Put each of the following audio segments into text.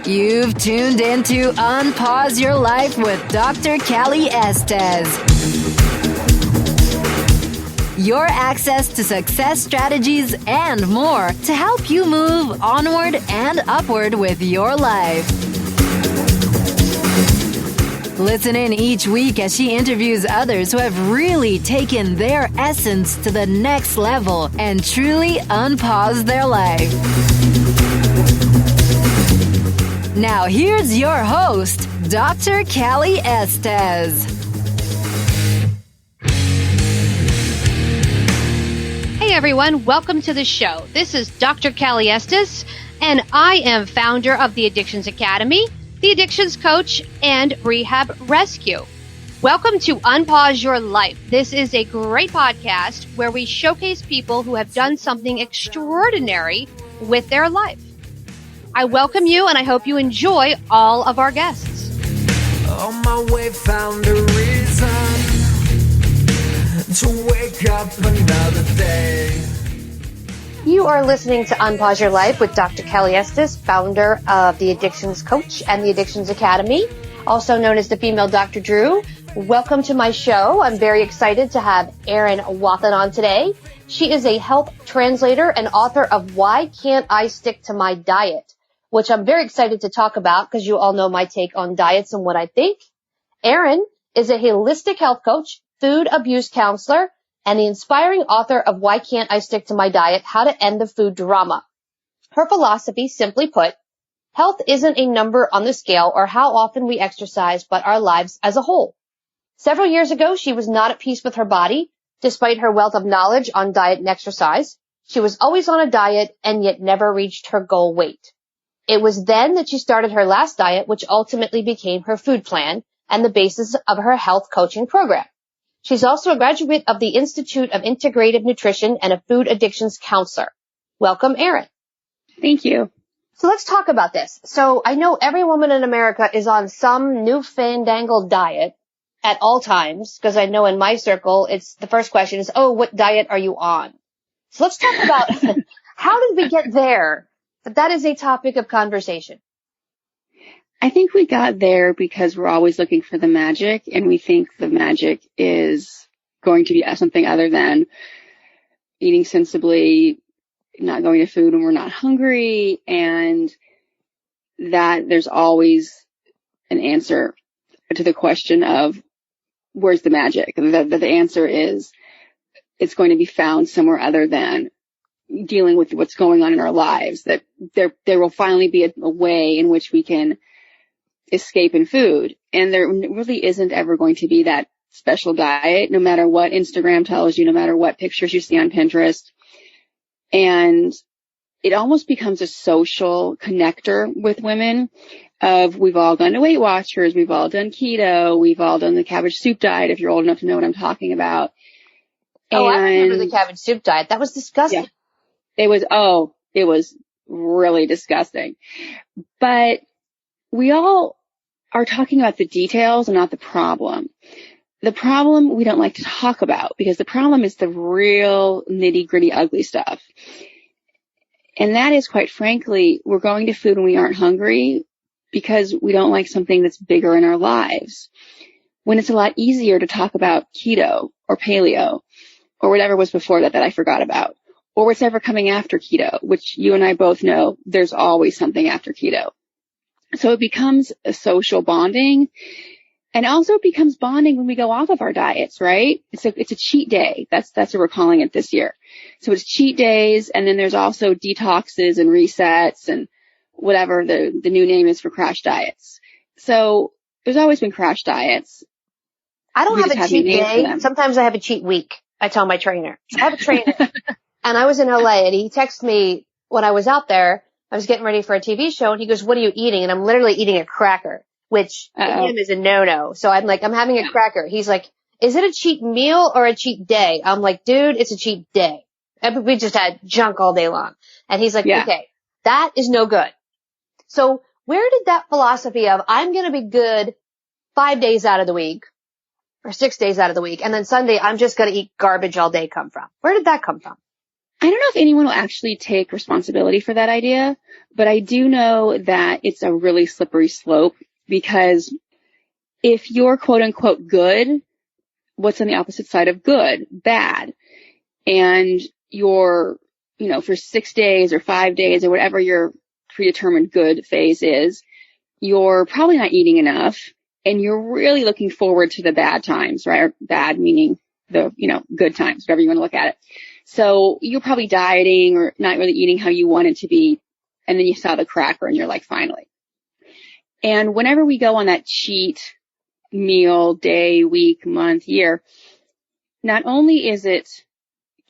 You've tuned into Unpause Your Life with Dr. Callie Estes. Your access to success strategies and more to help you move onward and upward with your life. Listen in each week as she interviews others who have really taken their essence to the next level and truly unpaused their life. Now here's your host, Dr. Callie Estes. Hey everyone, welcome to the show. This is Dr. Callie Estes, and I am founder of the Addictions Academy, the Addictions Coach, and Rehab Rescue. Welcome to Unpause Your Life. This is a great podcast where we showcase people who have done something extraordinary with their life. I welcome you, and I hope you enjoy all of our guests. On my way, found a reason to wake up another day. You are listening to Unpause Your Life with Dr. Callie Estes, founder of the Addictions Coach and the Addictions Academy, also known as the Female Dr. Drew. Welcome to my show. I'm very excited to have Erin Wathen on today. She is a health translator and author of Why Can't I Stick to My Diet?, which I'm very excited to talk about because you all know my take on diets and what I think. Erin is a holistic health coach, food abuse counselor, and the inspiring author of Why Can't I Stick to My Diet? How to End the Food Drama. Her philosophy, simply put, health isn't a number on the scale or how often we exercise, but our lives as a whole. Several years ago, she was not at peace with her body, despite her wealth of knowledge on diet and exercise. She was always on a diet and yet never reached her goal weight. It was then that she started her last diet, which ultimately became her food plan and the basis of her health coaching program. She's also a graduate of the Institute of Integrative Nutrition and a food addictions counselor. Welcome, Erin. Thank you. So let's talk about this. So I know every woman in America is on some new fandangled diet at all times, because I know in my circle, it's the first question is, oh, what diet are you on? So let's talk about how did we get there? But that is a topic of conversation. I think we got there because we're always looking for the magic, and we think the magic is going to be something other than eating sensibly, not going to food when we're not hungry, and that there's always an answer to the question of where's the magic? That the answer is it's going to be found somewhere other than dealing with what's going on in our lives, that there will finally be a way in which we can escape in food. And there really isn't ever going to be that special diet, no matter what Instagram tells you, no matter what pictures you see on Pinterest. And it almost becomes a social connector with women of we've all gone to Weight Watchers, we've all done keto, we've all done the cabbage soup diet, if you're old enough to know what I'm talking about. Oh, I remember the cabbage soup diet. That was disgusting. Yeah. It was really disgusting. But we all are talking about the details and not the problem. The problem we don't like to talk about because the problem is the real nitty-gritty ugly stuff. And that is, quite frankly, we're going to food when we aren't hungry because we don't like something that's bigger in our lives. When it's a lot easier to talk about keto or paleo or whatever was before that I forgot about, or what's ever coming after keto, which you and I both know there's always something after keto. So it becomes a social bonding, and also it becomes bonding when we go off of our diets, right? It's a cheat day. That's what we're calling it this year. So it's cheat days, and then there's also detoxes and resets and whatever the new name is for crash diets. So there's always been crash diets. I don't have a cheat day. Sometimes I have a cheat week. I tell my trainer. I have a trainer, and I was in LA, and he texted me when I was out there. I was getting ready for a TV show, and he goes, what are you eating? And I'm literally eating a cracker, which for him is a no-no. So I'm like, I'm having a cracker. He's like, is it a cheat meal or a cheat day? I'm like, dude, it's a cheat day. We just had junk all day long. And he's like, okay, that is no good. So where did that philosophy of I'm going to be good 5 days out of the week or 6 days out of the week, and then Sunday I'm just going to eat garbage all day come from? Where did that come from? I don't know if anyone will actually take responsibility for that idea, But I do know that it's a really slippery slope, because if you're quote unquote good, what's on the opposite side of good? Bad. And you're, for 6 days or 5 days or whatever your predetermined good phase is, you're probably not eating enough, and you're really looking forward to the bad times, right? Or bad meaning the, good times, whatever you want to look at it. So you're probably dieting or not really eating how you want it to be. And then you saw the cracker and you're like, finally. And whenever we go on that cheat meal, day, week, month, year, not only is it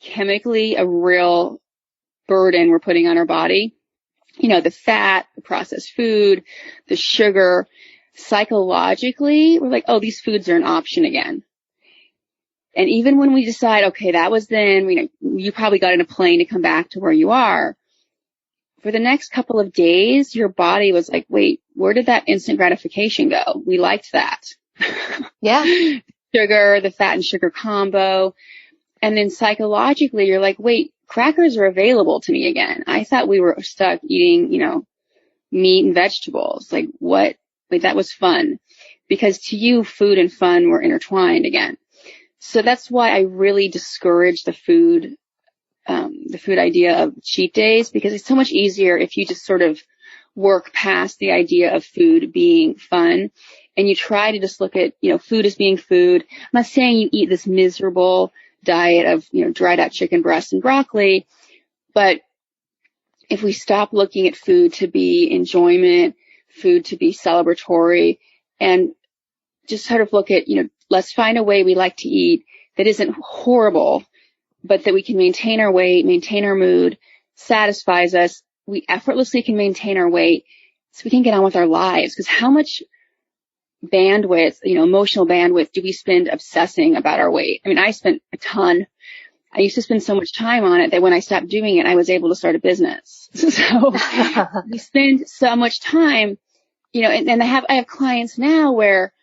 chemically a real burden we're putting on our body, the fat, the processed food, the sugar, psychologically, we're like, oh, these foods are an option again. And even when we decide, okay, that was then, you probably got in a plane to come back to where you are. For the next couple of days, your body was like, wait, where did that instant gratification go? We liked that. Yeah. Sugar, the fat and sugar combo. And then psychologically, you're like, wait, crackers are available to me again. I thought we were stuck eating, meat and vegetables. Like what? Wait, that was fun. Because to you, food and fun were intertwined again. So that's why I really discourage the food idea of cheat days, because it's so much easier if you just sort of work past the idea of food being fun and you try to just look at, food as being food. I'm not saying you eat this miserable diet of, dried out chicken breast and broccoli, but if we stop looking at food to be enjoyment, food to be celebratory, and just sort of look at, let's find a way we like to eat that isn't horrible, but that we can maintain our weight, maintain our mood, satisfies us. We effortlessly can maintain our weight so we can get on with our lives. Because how much bandwidth, emotional bandwidth do we spend obsessing about our weight? I mean, I spent a ton. I used to spend so much time on it that when I stopped doing it, I was able to start a business. So we spend so much time, and I have clients now where,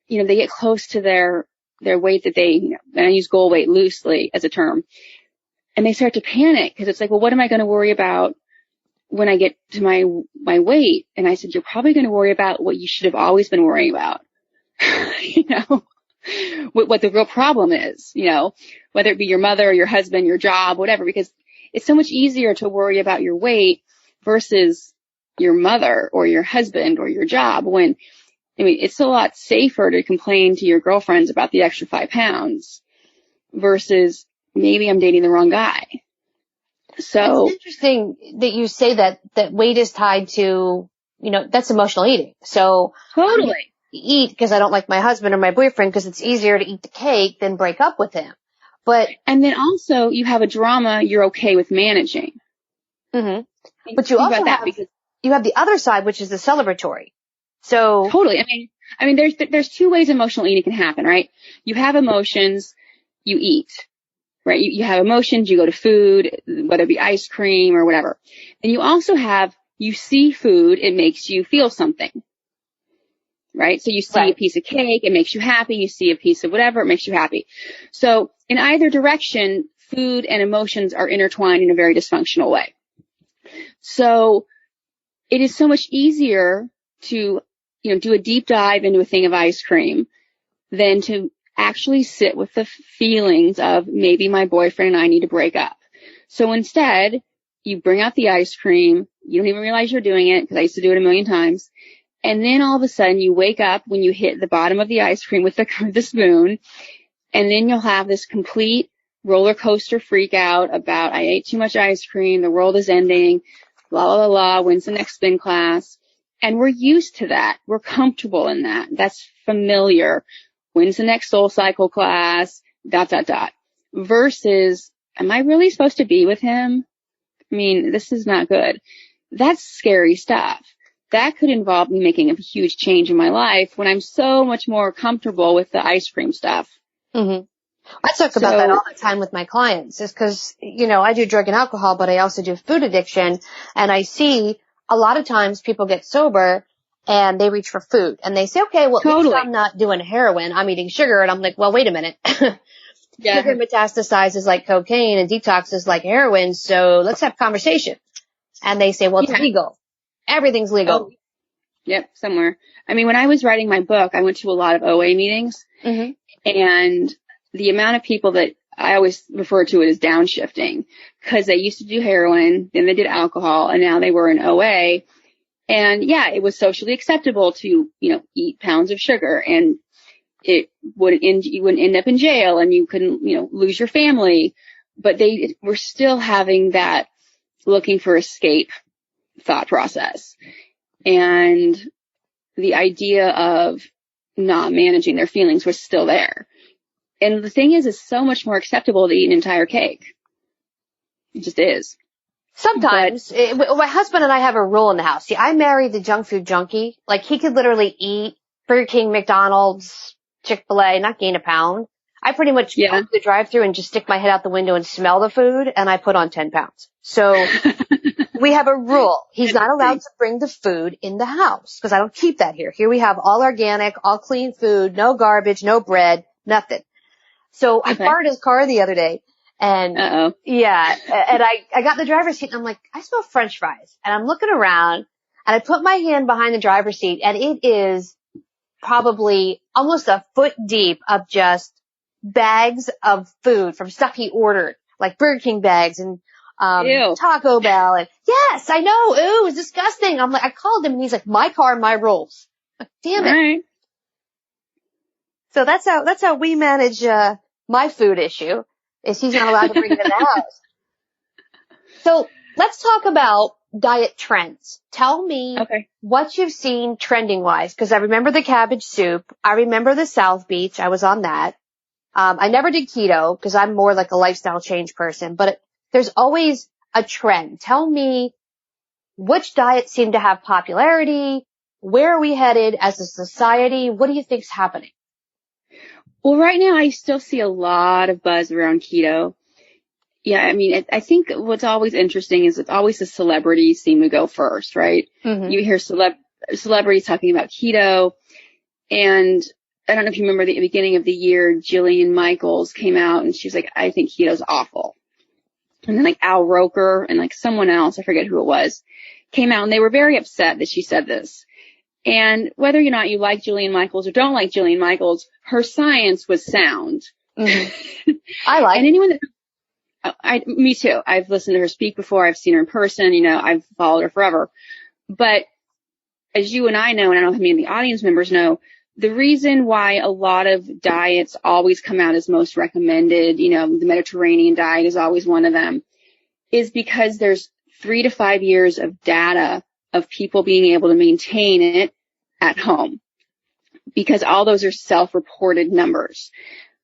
they get close to their weight that they, and I use goal weight loosely as a term, and they start to panic because it's like, well, what am I going to worry about when I get to my weight? And I said, you're probably going to worry about what you should have always been worrying about, what the real problem is, whether it be your mother or your husband, your job, whatever, because it's so much easier to worry about your weight versus your mother or your husband or your job when, it's a lot safer to complain to your girlfriends about the extra 5 pounds versus maybe I'm dating the wrong guy. So it's interesting that you say that weight is tied to, that's emotional eating. So totally eat because I don't like my husband or my boyfriend because it's easier to eat the cake than break up with him. And then also you have a drama you're okay with managing. Mm-hmm. But you also you have the other side, which is the celebratory. So totally. I mean, there's 2 ways emotional eating can happen, right? You have emotions, you eat, right? You have emotions, you go to food, whether it be ice cream or whatever. And you also have, you see food, it makes you feel something, right? So you see a piece of cake, it makes you happy. You see a piece of whatever, it makes you happy. So in either direction, food and emotions are intertwined in a very dysfunctional way. So it is so much easier to do a deep dive into a thing of ice cream than to actually sit with the feelings of maybe my boyfriend and I need to break up. So instead, you bring out the ice cream. You don't even realize you're doing it because I used to do it a million times. And then all of a sudden you wake up when you hit the bottom of the ice cream with the spoon. And then you'll have this complete roller coaster freak out about I ate too much ice cream. The world is ending. Blah, blah, blah. When's the next spin class? And we're used to that. We're comfortable in that. That's familiar. When's the next soul cycle class? ... Versus, am I really supposed to be with him? This is not good. That's scary stuff. That could involve me making a huge change in my life when I'm so much more comfortable with the ice cream stuff. Mm-hmm. I talk about that all the time with my clients is because, I do drug and alcohol, but I also do food addiction. And I see a lot of times people get sober and they reach for food and they say, okay, well, at least I'm not doing heroin. I'm eating sugar. And I'm like, well, wait a minute. Sugar metastasizes like cocaine and detox is like heroin. So let's have conversation. And they say, well, it's legal. Everything's legal. Oh, yep, somewhere. I mean, when I was writing my book, I went to a lot of OA meetings, and the amount of people that I always refer to it as downshifting, because they used to do heroin, then they did alcohol, and now they were in OA. And yeah, it was socially acceptable to, eat pounds of sugar, and you wouldn't end up in jail, and you couldn't, lose your family. But they were still having that looking for escape thought process. And the idea of not managing their feelings was still there. And the thing is, it's so much more acceptable to eat an entire cake. It just is. Sometimes. My husband and I have a rule in the house. See, I married the junk food junkie. Like, he could literally eat Burger King, McDonald's, Chick-fil-A, not gain a pound. I pretty much go to the drive-thru and just stick my head out the window and smell the food, and I put on 10 pounds. So we have a rule. He's not allowed to bring the food in the house, because I don't keep that here. Here we have all organic, all clean food, no garbage, no bread, nothing. So I parked his car the other day, and and I got in the driver's seat, and I'm like, I smell French fries. And I'm looking around, and I put my hand behind the driver's seat, and it is probably almost a foot deep of just bags of food from stuff he ordered, like Burger King bags and Taco Bell. And yes, I know. Ooh, it was disgusting. I'm like, I called him, and he's like, my car, my rules. Like, damn it. Right. So that's how we manage my food issue, is he's not allowed to bring it in the house. So let's talk about diet trends. Tell me what you've seen trending wise, because I remember the cabbage soup. I remember the South Beach. I was on that. I never did keto because I'm more like a lifestyle change person, but there's always a trend. Tell me which diets seem to have popularity. Where are we headed as a society? What do you think's happening? Well, right now I still see a lot of buzz around keto. Yeah, I mean, I think what's always interesting is it's always the celebrities seem to go first, right? You hear celebrities talking about keto, and I don't know if you remember the beginning of the year, Jillian Michaels came out and she was like, I think keto's awful. And then like Al Roker and like someone else, I forget who it was, came out, and they were very upset that she said this. And whether or not you like Jillian Michaels or don't like Jillian Michaels, her science was sound. I like. And anyone that, me too. I've listened to her speak before. I've seen her in person. I've followed her forever. But as you and I know, and I don't know how many of the audience members know, the reason why a lot of diets always come out as most recommended, the Mediterranean diet is always one of them, is because there's 3 to 5 years of data of people being able to maintain it at home, because all those are self-reported numbers.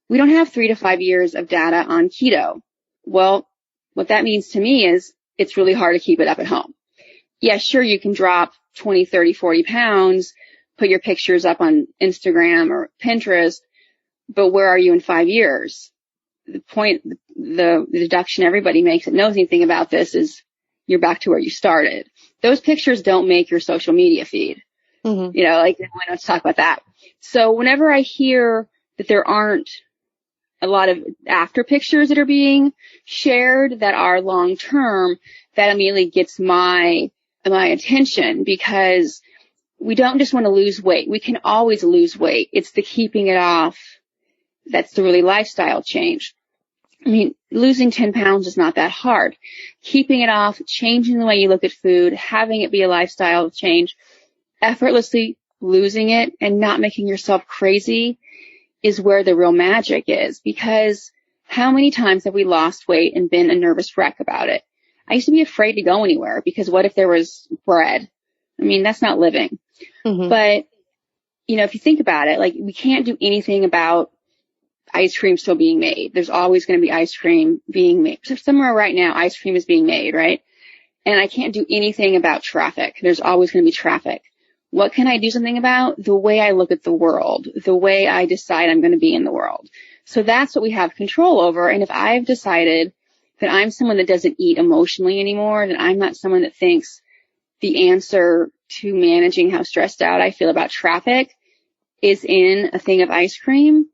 We don't have 3 to 5 years of data on keto. Well, what that means to me is it's really hard to keep it up at home. Yeah, sure, you can drop 20, 30, 40 pounds, put your pictures up on Instagram or Pinterest, but where are you in 5 years? The deduction everybody makes that knows anything about this is you're back to where you started. Those pictures don't make your social media feed. Like, let's talk about that. So whenever I hear that there aren't a lot of after pictures that are being shared that are long term, that immediately gets my attention, because we don't just want to lose weight. We can always lose weight. It's the keeping it off that's the really lifestyle change. I mean, losing 10 pounds is not that hard. Keeping it off, changing the way you look at food, having it be a lifestyle change, effortlessly losing it and not making yourself crazy is where the real magic is. Because how many times have we lost weight and been a nervous wreck about it? I used to be afraid to go anywhere because what if there was bread? I mean, that's not living. But, if you think about it, like, we can't do anything about ice cream still being made. There's always going to be ice cream being made. So somewhere right now, ice cream is being made, right? And I can't do anything about traffic. There's always going to be traffic. What can I do something about? The way I look at the world, the way I decide I'm going to be in the world. So that's what we have control over. And if I've decided that I'm someone that doesn't eat emotionally anymore, that I'm not someone that thinks the answer to managing how stressed out I feel about traffic is in a thing of ice cream,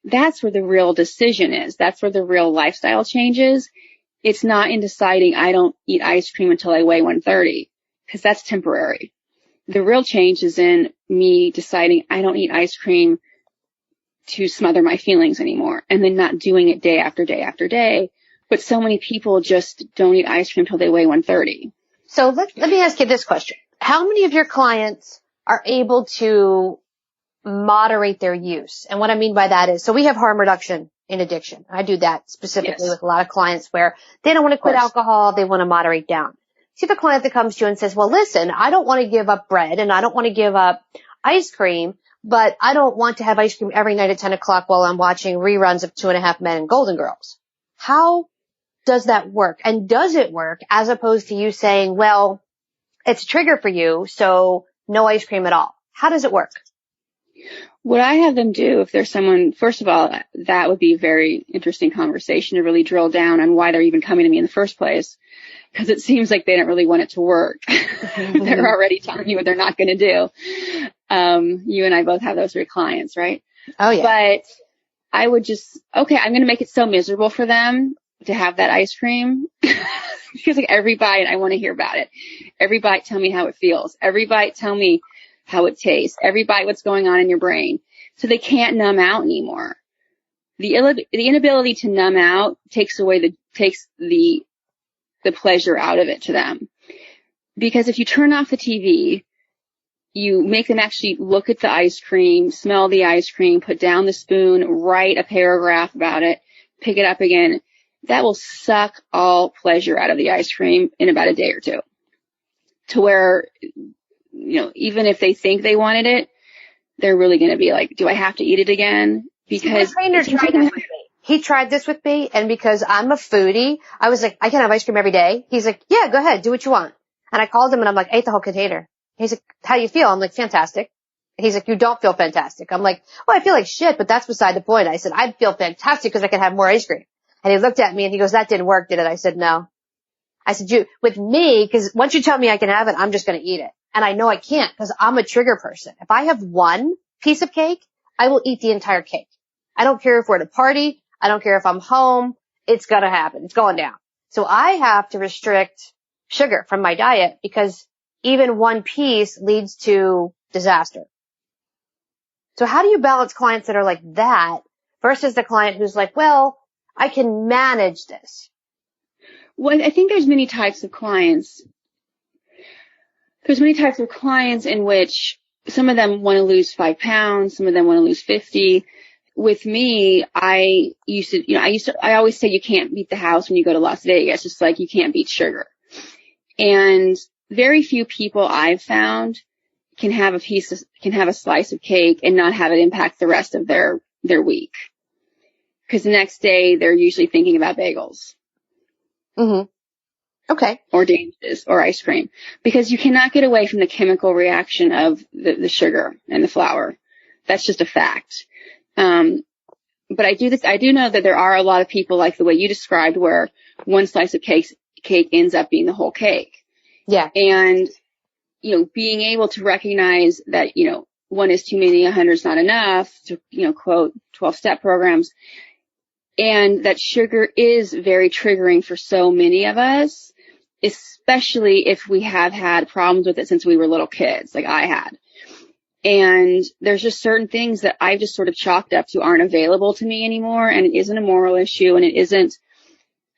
that's where the real decision is. That's where the real lifestyle change is. It's not in deciding I don't eat ice cream until I weigh 130. because that's temporary. The real change is in me deciding I don't eat ice cream to smother my feelings anymore, and then not doing it day after day after day. But so many people just don't eat ice cream until they weigh 130. So let me ask you this question. How many of your clients are able to moderate their use? And what I mean by that is, so we have harm reduction in addiction. I do that specifically with a lot of clients where they don't want to quit alcohol. They want to moderate down. See the client that comes to you and says, well, listen, I don't want to give up bread and I don't want to give up ice cream, but I don't want to have ice cream every night at 10 o'clock while I'm watching reruns of 2.5 Men and Golden Girls. How does that work? And does it work as opposed to you saying, well, it's a trigger for you, so no ice cream at all? How does it work? What I have them do, if there's someone, first of all, that would be a very interesting conversation to really drill down on why they're even coming to me in the first place. Because it seems like they don't really want it to work. They're already telling you what they're not going to do. You and I both have those 3 clients, right? Oh, yeah. But I would just, okay, I'm going to make it so miserable for them to have that ice cream. Because like every bite, I want to hear about it. Every bite, tell me how it feels. Every bite, tell me how it tastes. Every bite, what's going on in your brain. So they can't numb out anymore. The inability to numb out takes the pleasure out of it to them. Because if you turn off the TV, you make them actually look at the ice cream, smell the ice cream, put down the spoon, write a paragraph about it, pick it up again. That will suck all pleasure out of the ice cream in about a day or two. To where, even if they think they wanted it, they're really going to be like, do I have to eat it again? Because my trainer tried this with me. He tried this with me, and because I'm a foodie, I was like, I can have ice cream every day. He's like, yeah, go ahead, do what you want. And I called him and I'm like, I ate the whole container. He's like, how do you feel? I'm like, fantastic. He's like, you don't feel fantastic. I'm like, well, I feel like shit, but that's beside the point. I said, I feel fantastic because I can have more ice cream. And he looked at me and he goes, that didn't work, did it? I said, no. I said, with me, because once you tell me I can have it, I'm just going to eat it. And I know I can't because I'm a trigger person. If I have one piece of cake, I will eat the entire cake. I don't care if we're at a party. I don't care if I'm home. It's going to happen. It's going down. So I have to restrict sugar from my diet because even one piece leads to disaster. So how do you balance clients that are like that versus the client who's like, well, I can manage this? Well, I think there's many types of clients. There's many types of clients in which some of them want to lose 5 pounds. Some of them want to lose 50. With me, I always say you can't beat the house when you go to Las Vegas, just like you can't beat sugar. And very few people I've found can have a slice of cake and not have it impact the rest of their week. Because the next day they're usually thinking about bagels. Mm-hmm. Okay. Or dances or ice cream. Because you cannot get away from the chemical reaction of the sugar and the flour. That's just a fact. But I do know that there are a lot of people like the way you described where one slice of cake ends up being the whole cake. Yeah. And, being able to recognize that, one is too many, 100 is not enough to, quote 12-step programs. And that sugar is very triggering for so many of us, especially if we have had problems with it since we were little kids, like I had. And there's just certain things that I've just sort of chalked up to aren't available to me anymore. And it isn't a moral issue and it isn't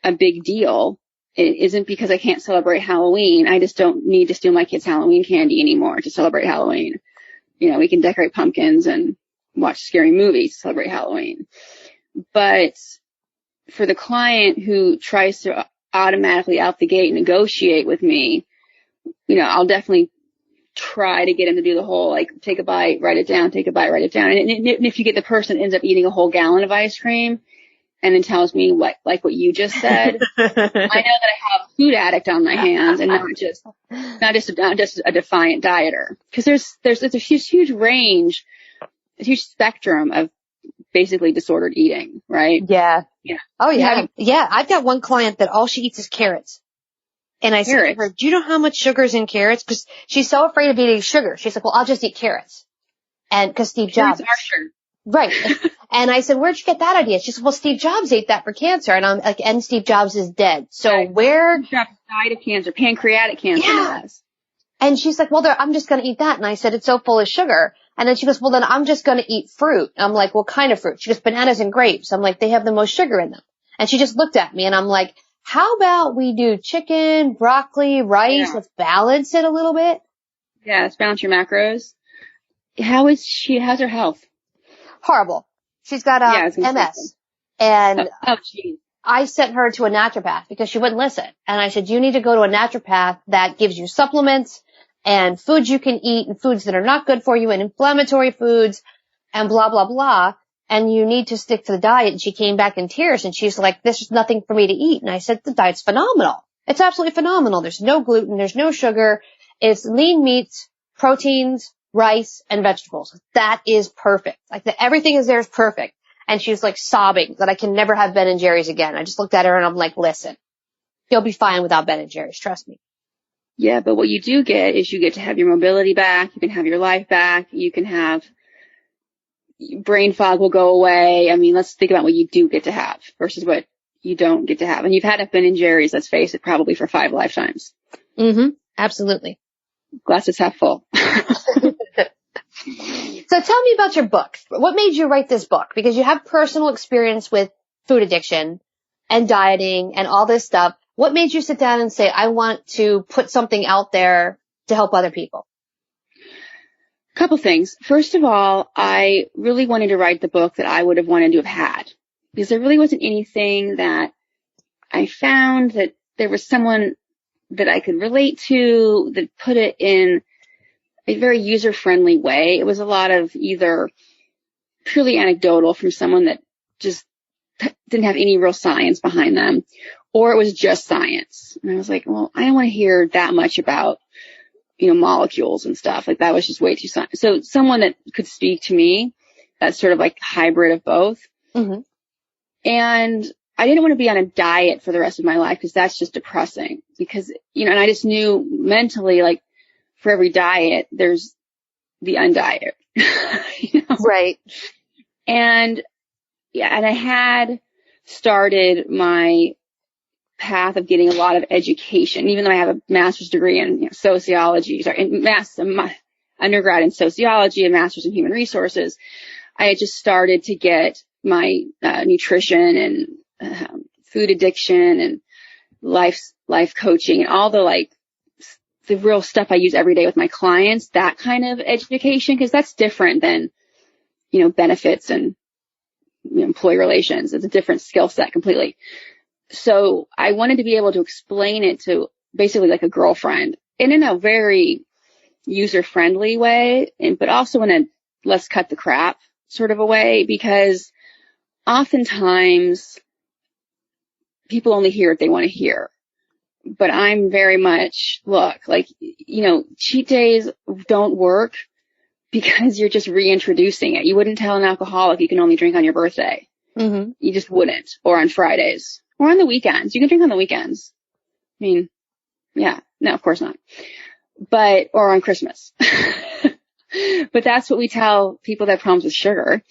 a big deal. It isn't because I can't celebrate Halloween. I just don't need to steal my kids' Halloween candy anymore to celebrate Halloween. We can decorate pumpkins and watch scary movies to celebrate Halloween. But for the client who tries to automatically out the gate negotiate with me, I'll definitely try to get him to do the whole, like, take a bite, write it down, take a bite, write it down. And if you get the person ends up eating a whole gallon of ice cream and then tells me what you just said, I know that I have a food addict on my hands and not just a defiant dieter. Because there's a huge range, a huge spectrum of basically disordered eating, right? Yeah. Yeah. Oh yeah. Yeah. I've got one client that all she eats is carrots. And I said to her, do you know how much sugar is in carrots? Because she's so afraid of eating sugar. She's like, well, I'll just eat carrots. And because Steve Jobs. Carrots are sugar. Right. And I said, where'd you get that idea? She said, well, Steve Jobs ate that for cancer. And I'm like, and Steve Jobs is dead. So right. where? Steve Jobs died of cancer, pancreatic cancer. Yeah. And she's like, well, I'm just going to eat that. And I said, it's so full of sugar. And then she goes, well, then I'm just going to eat fruit. I'm like, what kind of fruit? She goes, bananas and grapes. I'm like, they have the most sugar in them. And she just looked at me and I'm like, how about we do chicken, broccoli, rice? Yeah. Let's balance it a little bit. Yeah, let's balance your macros. How's her health? Horrible. She's got MS. And geez. I sent her to a naturopath because she wouldn't listen. And I said, you need to go to a naturopath that gives you supplements and foods you can eat and foods that are not good for you and inflammatory foods and blah, blah, blah. And you need to stick to the diet. And she came back in tears and she's like, this is nothing for me to eat. And I said, the diet's phenomenal. It's absolutely phenomenal. There's no gluten. There's no sugar. It's lean meats, proteins, rice, and vegetables. That is perfect. Like everything is there is perfect. And she was like sobbing that I can never have Ben and Jerry's again. I just looked at her and I'm like, listen, you'll be fine without Ben and Jerry's. Trust me. Yeah, but what you do get is you get to have your mobility back. You can have your life back. You can have brain fog will go away. I mean, let's think about what you do get to have versus what you don't get to have. And you've had a Ben and Jerry's, let's face it, probably for 5 lifetimes. Mm-hmm. Absolutely. Glass is half full. So tell me about your book. What made you write this book? Because you have personal experience with food addiction and dieting and all this stuff. What made you sit down and say, I want to put something out there to help other people? A couple things. First of all, I really wanted to write the book that I would have wanted to have had because there really wasn't anything that I found that there was someone that I could relate to that put it in a very user-friendly way. It was a lot of either purely anecdotal from someone that just didn't have any real science behind them, or it was just science. And I was like, well, I don't want to hear that much about, molecules and stuff. Like that was just way too science. So someone that could speak to me, that's sort of like hybrid of both. Mm-hmm. And I didn't want to be on a diet for the rest of my life because that's just depressing because, and I just knew mentally, like, for every diet, there's the undiet. Right. And I had started my path of getting a lot of education, even though I have a master's degree in sociology, undergrad in sociology and master's in human resources. I had just started to get my nutrition and food addiction and life coaching and all the real stuff I use every day with my clients, that kind of education, because that's different than, benefits and employee relations. It's a different skill set completely. So I wanted to be able to explain it to basically like a girlfriend and in a very user-friendly way, but also in a let's cut the crap sort of a way, because oftentimes people only hear what they want to hear. But I'm very much, cheat days don't work because you're just reintroducing it. You wouldn't tell an alcoholic you can only drink on your birthday. Mm-hmm. You just wouldn't. Or on Fridays. Or on the weekends. You can drink on the weekends. I mean, yeah. No, of course not. Or on Christmas. But that's what we tell people that have problems with sugar.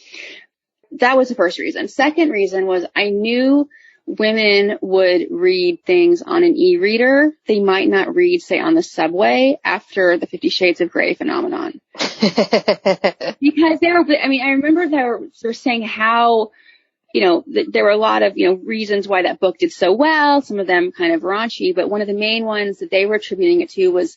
That was the first reason. Second reason was I knew women would read things on an e-reader they might not read, say, on the subway after the 50 Shades of Grey phenomenon. Because I remember they were saying how, there were a lot of, reasons why that book did so well, some of them kind of raunchy, but one of the main ones that they were attributing it to was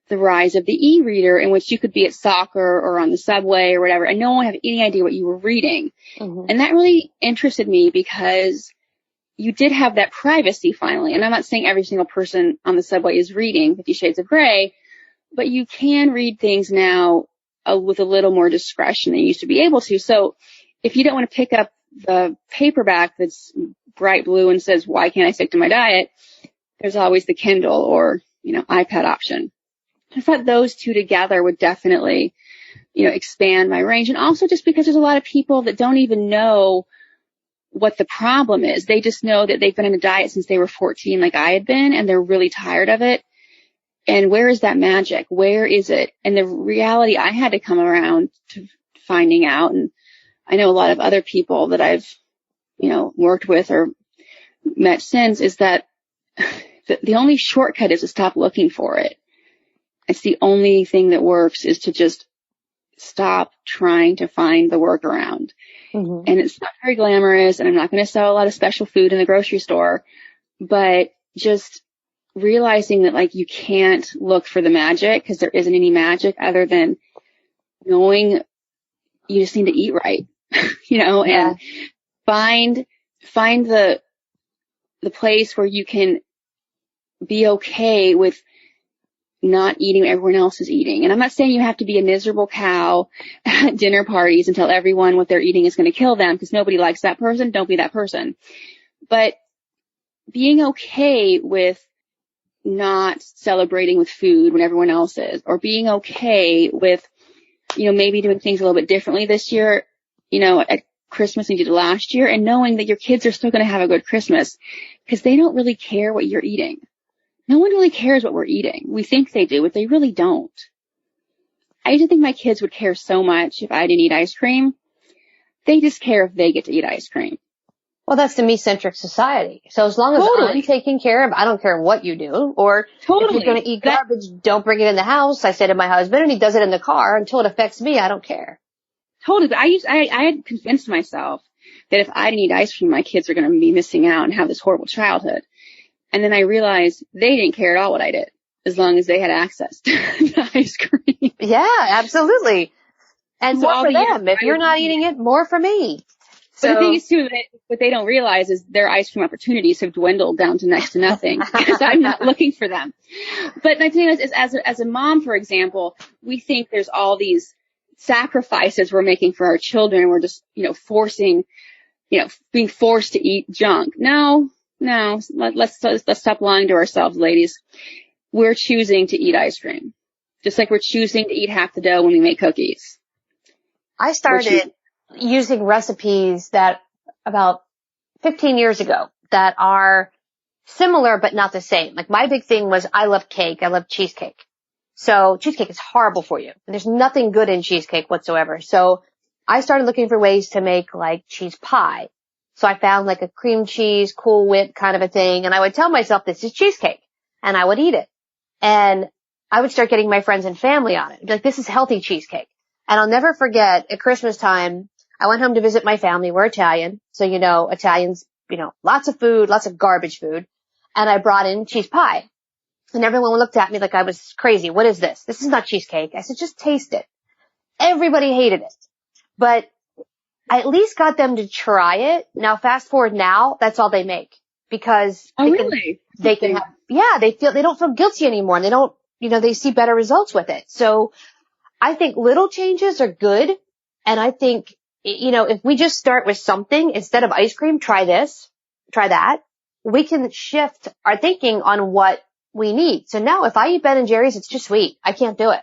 the rise of the e-reader, in which you could be at soccer or on the subway or whatever, and no one would have any idea what you were reading. Mm-hmm. And that really interested me because you did have that privacy finally. And I'm not saying every single person on the subway is reading 50 Shades of Grey, but you can read things now with a little more discretion than you used to be able to. So if you don't want to pick up the paperback that's bright blue and says, why can't I stick to my diet? There's always the Kindle or, iPad option. I thought those two together would definitely, expand my range. And also just because there's a lot of people that don't even know what the problem is. They just know that they've been on a diet since they were 14, like I had been, and they're really tired of it. And where is that magic? Where is it? And the reality I had to come around to finding out, and I know a lot of other people that I've, worked with or met since, is that the only shortcut is to stop looking for it. It's the only thing that works, is to just stop trying to find the workaround. Mm-hmm. And it's not very glamorous, and I'm not going to sell a lot of special food in the grocery store, but just realizing that, like, you can't look for the magic, because there isn't any magic other than knowing you just need to eat right, and find the place where you can be okay with not eating what everyone else is eating. And I'm not saying you have to be a miserable cow at dinner parties and tell everyone what they're eating is going to kill them, because nobody likes that person. Don't be that person. But being okay with not celebrating with food when everyone else is, or being okay with, maybe doing things a little bit differently this year, at Christmas than you did last year, and knowing that your kids are still going to have a good Christmas, because they don't really care what you're eating. No one really cares what we're eating. We think they do, but they really don't. I used to think my kids would care so much if I didn't eat ice cream. They just care if they get to eat ice cream. Well, that's the me-centric society. So as long as I'm taken care of, I don't care what you do. Or if you're going to eat garbage, don't bring it in the house. I say to my husband, and he does it in the car. Until it affects me, I don't care. Totally. But I had convinced myself that if I didn't eat ice cream, my kids are going to be missing out and have this horrible childhood. And then I realized they didn't care at all what I did, as long as they had access to ice cream. Yeah, absolutely. And so more for them. If you're not eating it, more for me. But the thing is, too, what they don't realize is their ice cream opportunities have dwindled down to next to nothing, because I'm not looking for them. But my thing is as a mom, for example, we think there's all these sacrifices we're making for our children. We're just, forcing, being forced to eat junk. No, let's stop lying to ourselves, ladies. We're choosing to eat ice cream, just like we're choosing to eat half the dough when we make cookies. I started using recipes that about 15 years ago that are similar but not the same. Like, my big thing was, I love cake. I love cheesecake. So cheesecake is horrible for you. There's nothing good in cheesecake whatsoever. So I started looking for ways to make, like, cheese pie. So I found, like, a cream cheese, Cool Whip kind of a thing. And I would tell myself, this is cheesecake. And I would eat it. And I would start getting my friends and family on it. I'd be like, this is healthy cheesecake. And I'll never forget, at Christmas time, I went home to visit my family. We're Italian. So, Italians, lots of food, lots of garbage food. And I brought in cheese pie. And everyone looked at me like I was crazy. What is this? This is not cheesecake. I said, just taste it. Everybody hated it. But I at least got them to try it. Now, fast forward now, that's all they make. Because they can have, they don't feel guilty anymore. And they don't, they see better results with it. So I think little changes are good. And I think, if we just start with something, instead of ice cream, try this, try that, we can shift our thinking on what we need. So now if I eat Ben & Jerry's, it's just sweet. I can't do it.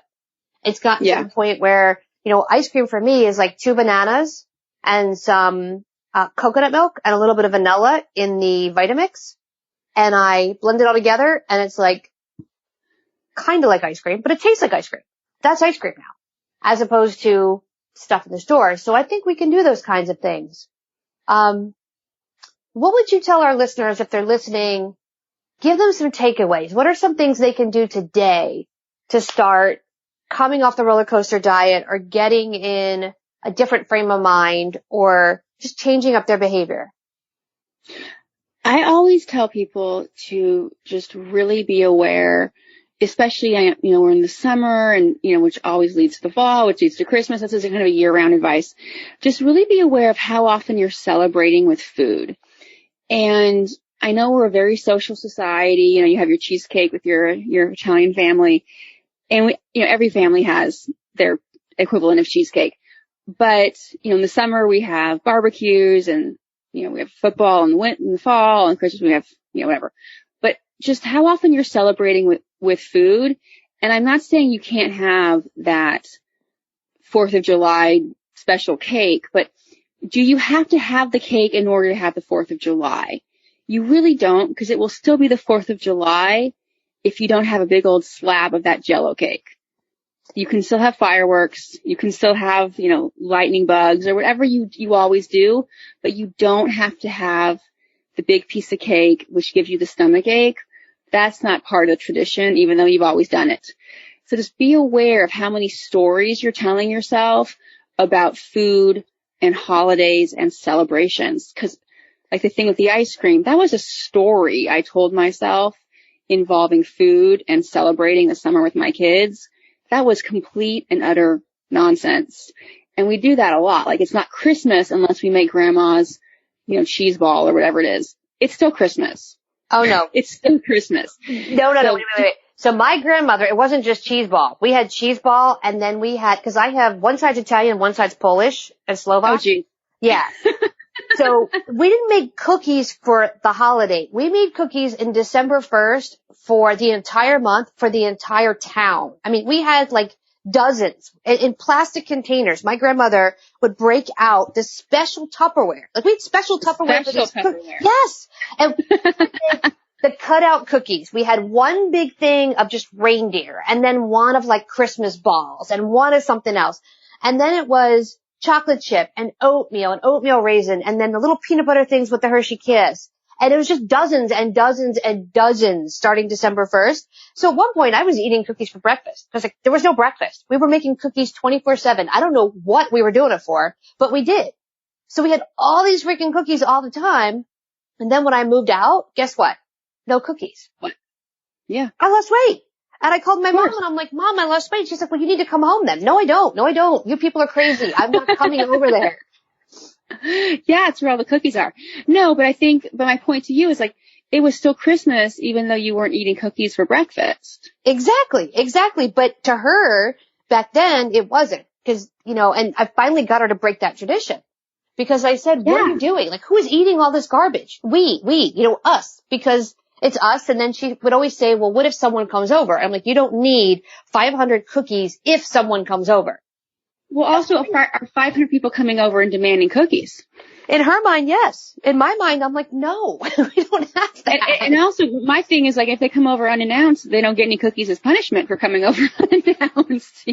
It's gotten to the point where, ice cream for me is like 2 bananas and some coconut milk and a little bit of vanilla in the Vitamix. And I blend it all together, and it's like kind of like ice cream, but it tastes like ice cream. That's ice cream now, as opposed to stuff in the store. So I think we can do those kinds of things. What would you tell our listeners if they're listening? Give them some takeaways. What are some things they can do today to start coming off the roller coaster diet, or getting in a different frame of mind, or just changing up their behavior? I always tell people to just really be aware, especially, we're in the summer, and, which always leads to the fall, which leads to Christmas. This is kind of a year-round advice. Just really be aware of how often you're celebrating with food. And I know we're a very social society. You have your cheesecake with your Italian family, and every family has their equivalent of cheesecake. But, in the summer we have barbecues, and, we have football in the fall, and Christmas we have, whatever. But just how often you're celebrating with food. And I'm not saying you can't have that 4th of July special cake, but do you have to have the cake in order to have the 4th of July? You really don't, because it will still be the 4th of July if you don't have a big old slab of that Jell-O cake. You can still have fireworks. You can still have, lightning bugs or whatever you always do, but you don't have to have the big piece of cake, which gives you the stomach ache. That's not part of the tradition, even though you've always done it. So just be aware of how many stories you're telling yourself about food and holidays and celebrations. Because like the thing with the ice cream, that was a story I told myself involving food and celebrating the summer with my kids. That was complete and utter nonsense. And we do that a lot. Like, it's not Christmas unless we make grandma's, cheese ball or whatever it is. It's still Christmas. Oh, no. It's still Christmas. No. Wait. So my grandmother, it wasn't just cheese ball. We had cheese ball, and then we had, because I have one side's Italian, one side's Polish and Slovak. Oh, gee. Yeah. So we didn't make cookies for the holiday. We made cookies in December 1st for the entire month, for the entire town. I mean, we had like dozens in plastic containers. My grandmother would break out this special Tupperware. Like, we had special Tupperware for this. Yes. And the cutout cookies. We had one big thing of just reindeer, and then one of like Christmas balls, and one of something else. And then it was chocolate chip and oatmeal raisin, and then the little peanut butter things with the Hershey Kiss. And it was just dozens and dozens and dozens starting December 1st. So at one point I was eating cookies for breakfast because like, there was no breakfast. We were making cookies 24/7. I don't know what we were doing it for, but we did. So we had all these freaking cookies all the time. And then when I moved out, guess what? No cookies. What? Yeah. I lost weight. And I called my mom and I'm like, Mom, I lost weight. She's like, well, you need to come home then. No, I don't. You people are crazy. I'm not coming over there. Yeah, it's where all the cookies are. No, but my point to you is like, it was still Christmas even though you weren't eating cookies for breakfast. Exactly. But to her, back then, it wasn't. Because, and I finally got her to break that tradition. Because I said, what are you doing? Like, who is eating all this garbage? We, us. Because it's us. And then she would always say, well, what if someone comes over? I'm like, you don't need 500 cookies if someone comes over. Well, also, are 500 people coming over and demanding cookies? In her mind, yes. In my mind, I'm like, no, we don't have that. And also, my thing is like, if they come over unannounced, they don't get any cookies as punishment for coming over unannounced,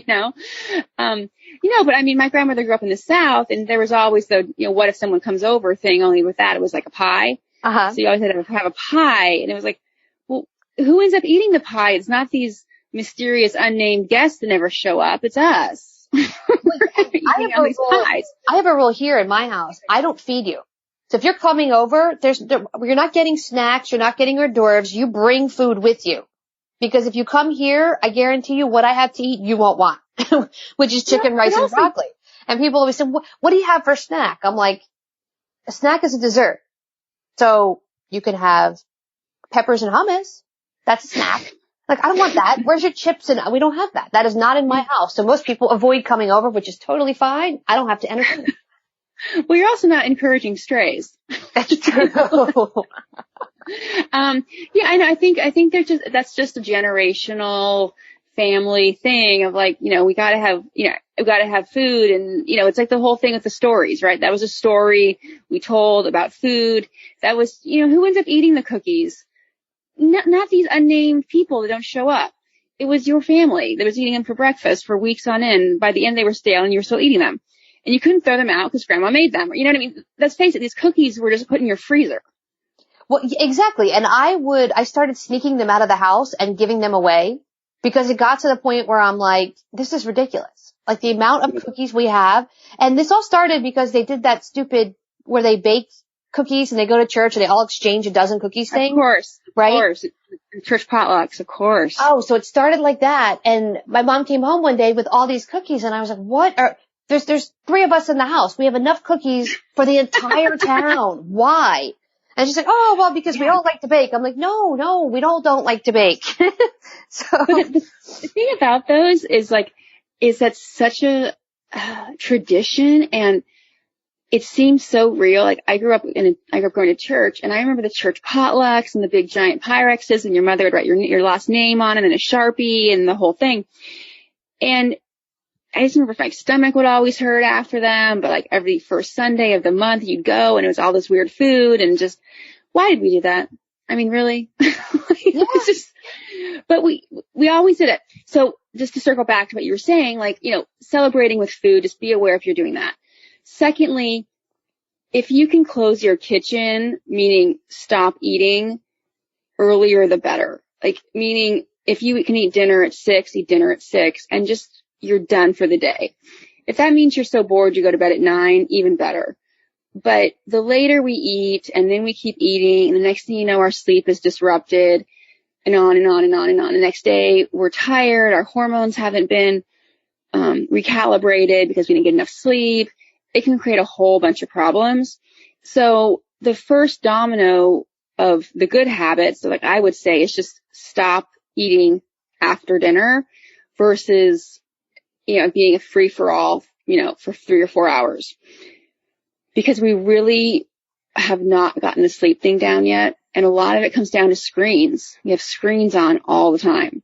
But I mean, my grandmother grew up in the South, and there was always the, what if someone comes over thing, only with that, it was like a pie. Uh-huh. So you always had to have a pie, and it was like, well, who ends up eating the pie? It's not these mysterious unnamed guests that never show up. It's us. I have a rule here in my house. I don't feed you. So if you're coming over, you're not getting snacks, you're not getting hors d'oeuvres. You bring food with you. Because if you come here, I guarantee you what I have to eat, you won't want, which is chicken, rice, and broccoli. And people always say, what do you have for a snack? I'm like, a snack is a dessert. So you can have peppers and hummus. That's a snack. Like, I don't want that. Where's your chips? And we don't have that. That is not in my house. So most people avoid coming over, which is totally fine. I don't have to entertain them. Well, you're also not encouraging strays. That's true. I know. I think that's just a generational family thing of like, we gotta have food, and, it's like the whole thing with the stories, right? That was a story we told about food. That was, who ends up eating the cookies? Not these unnamed people that don't show up. It was your family that was eating them for breakfast for weeks on end. By the end, they were stale and you were still eating them. And you couldn't throw them out because grandma made them. You know what I mean? Let's face it, these cookies were just put in your freezer. Well, exactly. And I started sneaking them out of the house and giving them away because it got to the point where I'm like, this is ridiculous. Like the amount of cookies we have. And this all started because they did that stupid where they bake cookies and they go to church and they all exchange a dozen cookies thing. Of course. Right? Of course. Church potlucks, of course. Oh, so it started like that. And my mom came home one day with all these cookies and I was like, there's 3 of us in the house. We have enough cookies for the entire town. Why? And she's like, oh, well, because we all like to bake. I'm like, no, we all don't like to bake. So the thing about those is that such a tradition, and it seems so real. Like I grew up going to church, and I remember the church potlucks and the big giant Pyrexes, and your mother would write your last name on it and a Sharpie and the whole thing. And I just remember my stomach would always hurt after them, but like every first Sunday of the month you'd go and it was all this weird food, and just, why did we do that? I mean, really? But we always did it. So just to circle back to what you were saying, like, celebrating with food, just be aware if you're doing that. Secondly, if you can close your kitchen, meaning stop eating, earlier the better. Like, meaning if you can eat dinner at 6, eat dinner at 6, and just you're done for the day. If that means you're so bored you go to bed at 9, even better. But the later we eat and then we keep eating, and the next thing you know, our sleep is disrupted, and on and on and on and on. The next day we're tired, our hormones haven't been recalibrated because we didn't get enough sleep. It can create a whole bunch of problems. So the first domino of the good habits, like I would say, is just stop eating after dinner versus, being a free for all, for 3 or 4 hours, because we really have not gotten the sleep thing down yet. And a lot of it comes down to screens. We have screens on all the time.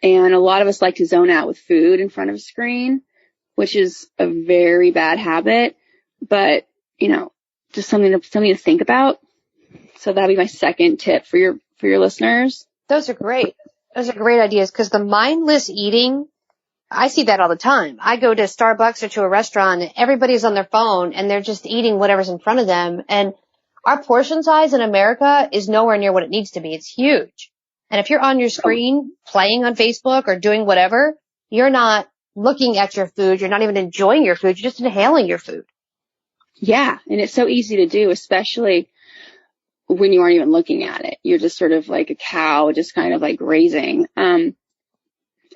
And a lot of us like to zone out with food in front of a screen, which is a very bad habit, but, just something to think about. So that'd be my second tip for your listeners. Those are great. Those are great ideas, because the mindless eating, I see that all the time. I go to Starbucks or to a restaurant and everybody's on their phone and they're just eating whatever's in front of them. And our portion size in America is nowhere near what it needs to be. It's huge. And if you're on your screen playing on Facebook or doing whatever, you're not looking at your food. You're not even enjoying your food. You're just inhaling your food. Yeah. And it's so easy to do, especially when you aren't even looking at it. You're just sort of like a cow, just kind of like grazing.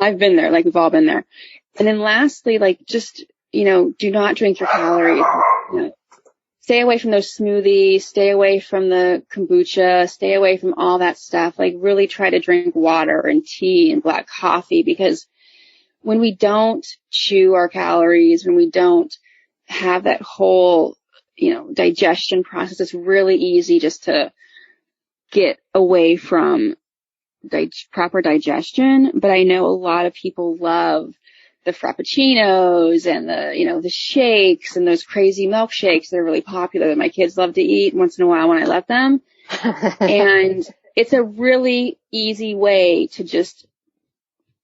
I've been there, like we've all been there. And then lastly, like just, do not drink your calories. Stay away from those smoothies, stay away from the kombucha, stay away from all that stuff. Like really try to drink water and tea and black coffee, because when we don't chew our calories, when we don't have that whole, digestion process, it's really easy just to get away from proper digestion. But I know a lot of people love the frappuccinos and the shakes and those crazy milkshakes that are really popular that my kids love to eat once in a while when I let them. And it's a really easy way to just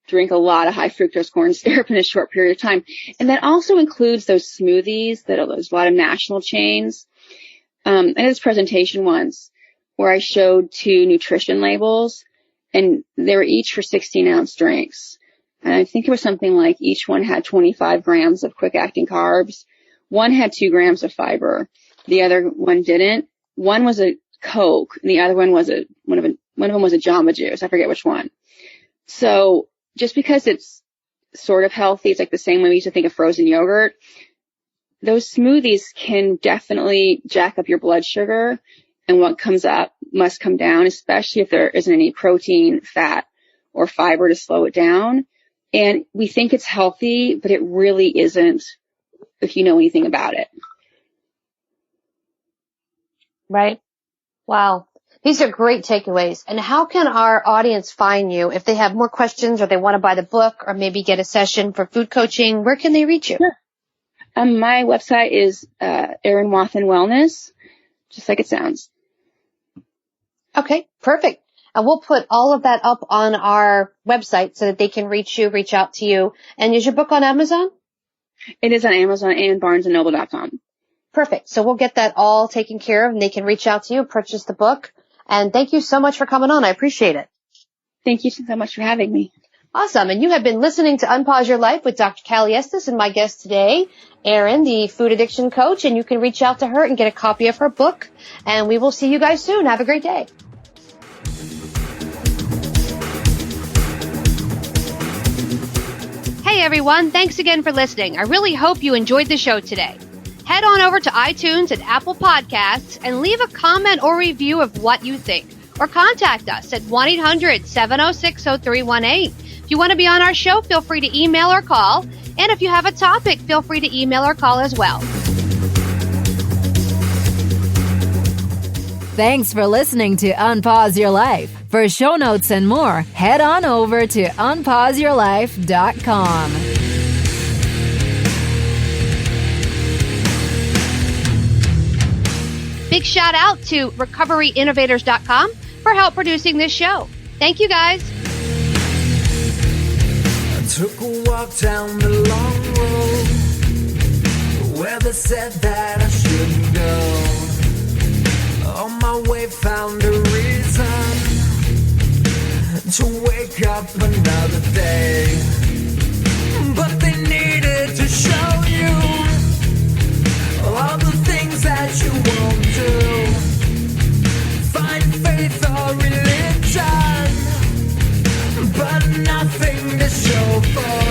drink a lot of high fructose corn syrup in a short period of time. And that also includes those smoothies there's a lot of national chains. I did this presentation once where I showed 2 nutrition labels, and they were each for 16-ounce drinks. And I think it was something like each one had 25 grams of quick-acting carbs. One had 2 grams of fiber. The other one didn't. One was a Coke, and the other one was one of them was a Jamba Juice. I forget which one. So just because it's sort of healthy, it's like the same way we used to think of frozen yogurt. Those smoothies can definitely jack up your blood sugar, and what comes up must come down, especially if there isn't any protein, fat, or fiber to slow it down. And we think it's healthy, but it really isn't if you know anything about it. Right. Wow. These are great takeaways. And how can our audience find you if they have more questions or they want to buy the book or maybe get a session for food coaching? Where can they reach you? Sure. My website is Erin Wathen Wellness, just like it sounds. Okay, perfect. And we'll put all of that up on our website so that they can reach out to you. And is your book on Amazon? It is on Amazon and BarnesandNoble.com. Perfect. So we'll get that all taken care of, and they can reach out to you, purchase the book. And thank you so much for coming on. I appreciate it. Thank you so much for having me. Awesome. And you have been listening to Unpause Your Life with Dr. Callie Estes and my guest today, Erin, the food addiction coach. And you can reach out to her and get a copy of her book. And we will see you guys soon. Have a great day. Hey, everyone. Thanks again for listening. I really hope you enjoyed the show today. Head on over to iTunes and Apple Podcasts and leave a comment or review of what you think. Or contact us at 1-800-706-0318. If you want to be on our show, feel free to email or call. And if you have a topic, feel free to email or call as well. Thanks for listening to Unpause Your Life. For show notes and more, head on over to unpauseyourlife.com. Big shout out to recoveryinnovators.com for help producing this show. Thank you, guys. I took a walk down the long road where they said that I shouldn't go. On my way found a reason to wake up another day. But they needed to show you all the things that you won't do. Find faith or religion, but nothing to show for